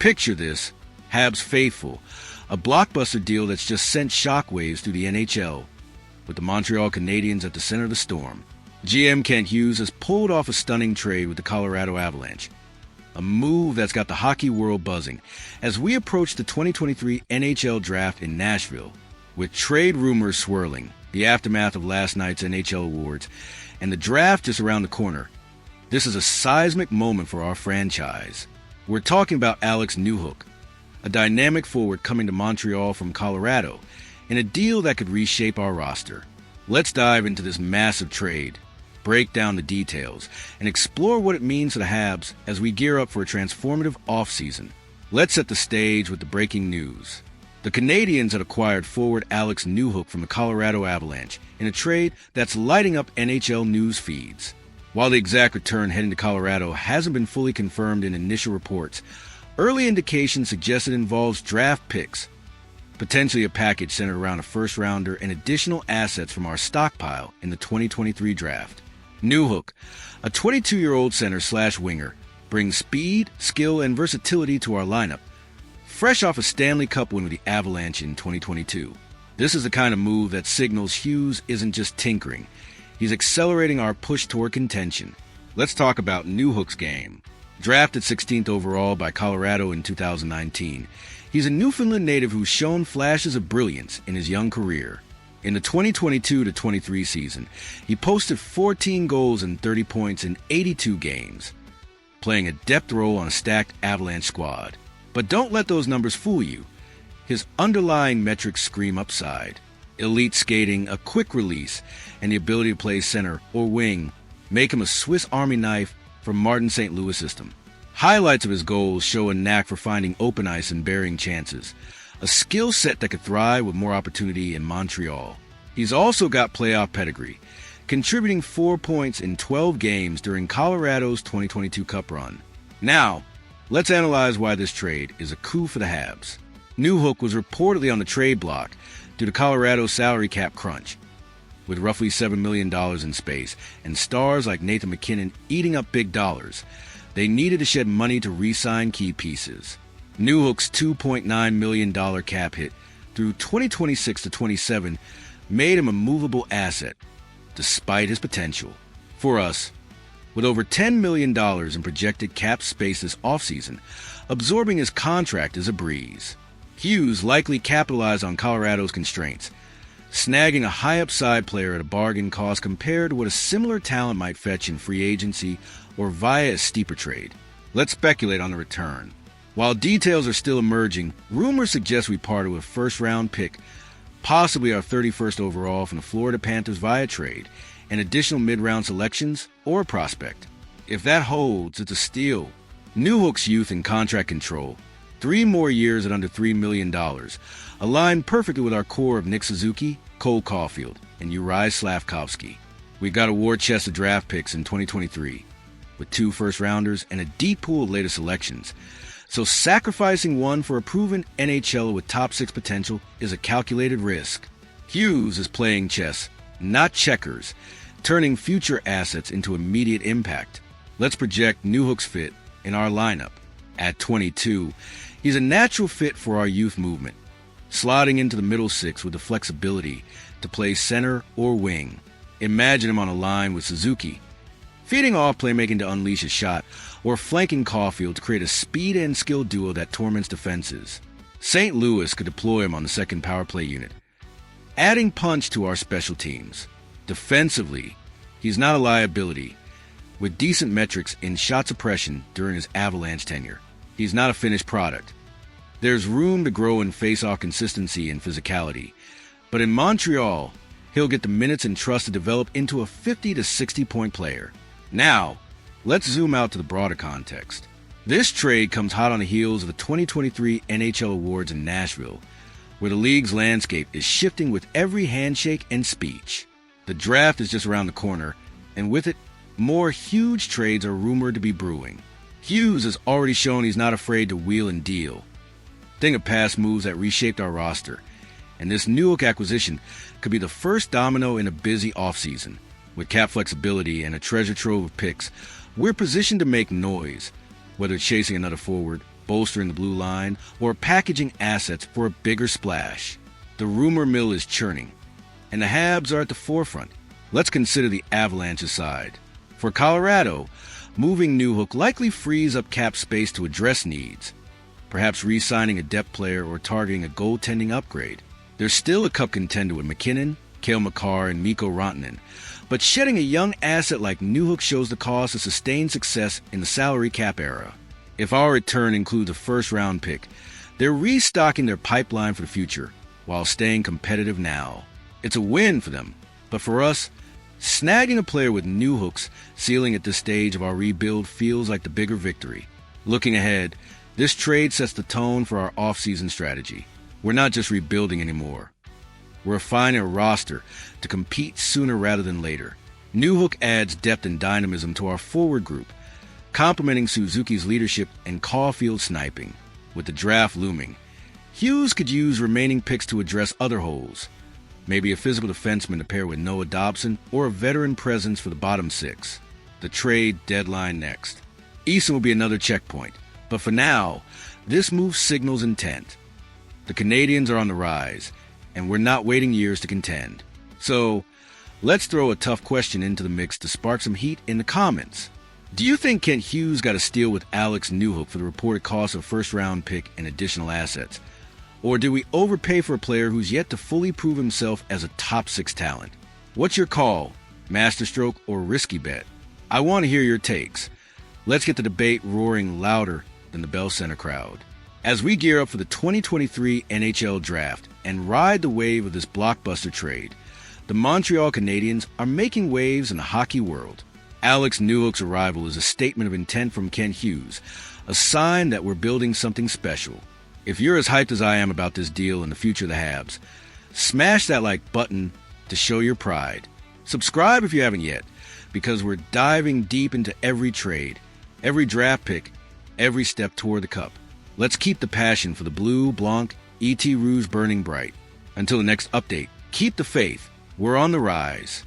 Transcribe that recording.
Picture this, Habs faithful, a blockbuster deal that's just sent shockwaves through the NHL, with the Montreal Canadiens at the center of the storm. GM Kent Hughes has pulled off a stunning trade with the Colorado Avalanche, a move that's got the hockey world buzzing as we approach the 2023 NHL draft in Nashville. With trade rumors swirling, the aftermath of last night's NHL awards, and the draft just around the corner, this is a seismic moment for our franchise. We're talking about Alex Newhook, a dynamic forward coming to Montreal from Colorado, in a deal that could reshape our roster. Let's dive into this massive trade, break down the details, and explore what it means to the Habs as we gear up for a transformative offseason. Let's set the stage with the breaking news. The Canadiens had acquired forward Alex Newhook from the Colorado Avalanche in a trade that's lighting up NHL news feeds. While the exact return heading to Colorado hasn't been fully confirmed in initial reports, early indications suggest it involves draft picks, potentially a package centered around a first-rounder and additional assets from our stockpile in the 2023 draft. Newhook, a 22-year-old center/winger, brings speed, skill, and versatility to our lineup, fresh off a Stanley Cup win with the Avalanche in 2022. This is the kind of move that signals Hughes isn't just tinkering. He's accelerating our push toward contention. Let's talk about Newhook's game. Drafted 16th overall by Colorado in 2019, he's a Newfoundland native who's shown flashes of brilliance in his young career. In the 2022-23 season, he posted 14 goals and 30 points in 82 games, playing a depth role on a stacked Avalanche squad. But don't let those numbers fool you. His underlying metrics scream upside. Elite skating, a quick release, and the ability to play center or wing make him a Swiss Army knife for Martin St. Louis system. Highlights of his goals show a knack for finding open ice and burying chances, a skill set that could thrive with more opportunity in Montreal. He's also got playoff pedigree, contributing 4 points in 12 games during Colorado's 2022 Cup run. Now, let's analyze why this trade is a coup for the Habs. Newhook was reportedly on the trade block due to Colorado's salary cap crunch, with roughly $7 million in space and stars like Nathan MacKinnon eating up big dollars. They needed to shed money to re-sign key pieces. Newhook's $2.9 million cap hit through 2026-27 made him a movable asset, despite his potential. For us, with over $10 million in projected cap space this offseason, absorbing his contract is a breeze. Hughes likely capitalized on Colorado's constraints, snagging a high-upside player at a bargain cost compared to what a similar talent might fetch in free agency or via a steeper trade. Let's speculate on the return. While details are still emerging, rumors suggest we parted with a first-round pick, possibly our 31st overall from the Florida Panthers via trade, and additional mid-round selections or a prospect. If that holds, it's a steal. Newhook's youth and contract control, 3 more years at under $3 million, align perfectly with our core of Nick Suzuki, Cole Caulfield, and Uri Slavkovsky. We got a war chest of draft picks in 2023, with 2 first-rounders and a deep pool of later selections. So sacrificing one for a proven NHLer with top 6 potential is a calculated risk. Hughes is playing chess, not checkers, turning future assets into immediate impact. Let's project Newhook's fit in our lineup. At 22, he's a natural fit for our youth movement, slotting into the middle six with the flexibility to play center or wing. Imagine him on a line with Suzuki, feeding off playmaking to unleash a shot, or flanking Caulfield to create a speed and skill duo that torments defenses. St. Louis could deploy him on the second power play unit, adding punch to our special teams. Defensively, he's not a liability, with decent metrics in shot suppression during his Avalanche tenure. He's not a finished product. There's room to grow in face-off consistency and physicality, but in Montreal, he'll get the minutes and trust to develop into a 50 to 60-point player. Now, let's zoom out to the broader context. This trade comes hot on the heels of the 2023 NHL awards in Nashville, where the league's landscape is shifting with every handshake and speech. The draft is just around the corner, and with it, more huge trades are rumored to be brewing. Hughes has already shown he's not afraid to wheel and deal. Think of past moves that reshaped our roster, and this Newhook acquisition could be the first domino in a busy offseason. With cap flexibility and a treasure trove of picks, we're positioned to make noise, whether it's chasing another forward bolstering the blue line, or packaging assets for a bigger splash. The rumor mill is churning, and the Habs are at the forefront. Let's consider the Avalanche's side. For Colorado, moving Newhook likely frees up cap space to address needs, perhaps re-signing a depth player or targeting a goaltending upgrade. There's still a cup contender with McKinnon, Cale Makar, and Mikko Rantanen, but shedding a young asset like Newhook shows the cost of sustained success in the salary cap era. If our return includes a first-round pick, they're restocking their pipeline for the future while staying competitive now. It's a win for them, but for us, snagging a player with Newhook's ceiling at this stage of our rebuild feels like the bigger victory. Looking ahead, this trade sets the tone for our offseason strategy. We're not just rebuilding anymore. We're refining a roster to compete sooner rather than later. Newhook adds depth and dynamism to our forward group, complementing Suzuki's leadership and Caulfield's sniping. With the draft looming, Hughes could use remaining picks to address other holes. Maybe a physical defenseman to pair with Noah Dobson or a veteran presence for the bottom six. The trade deadline next. Easton will be another checkpoint, but for now, this move signals intent. The Canadiens are on the rise, and we're not waiting years to contend. So, let's throw a tough question into the mix to spark some heat in the comments. Do you think Kent Hughes got a steal with Alex Newhook for the reported cost of a first-round pick and additional assets? Or do we overpay for a player who's yet to fully prove himself as a top-6 talent? What's your call? Masterstroke or risky bet? I want to hear your takes. Let's get the debate roaring louder than the Bell Center crowd. As we gear up for the 2023 NHL Draft and ride the wave of this blockbuster trade, the Montreal Canadiens are making waves in the hockey world. Alex Newhook's arrival is a statement of intent from Kent Hughes, a sign that we're building something special. If you're as hyped as I am about this deal and the future of the Habs, smash that like button to show your pride. Subscribe if you haven't yet, because we're diving deep into every trade, every draft pick, every step toward the cup. Let's keep the passion for the Blue, Blanc, ET Rouge burning bright. Until the next update, keep the faith. We're on the rise.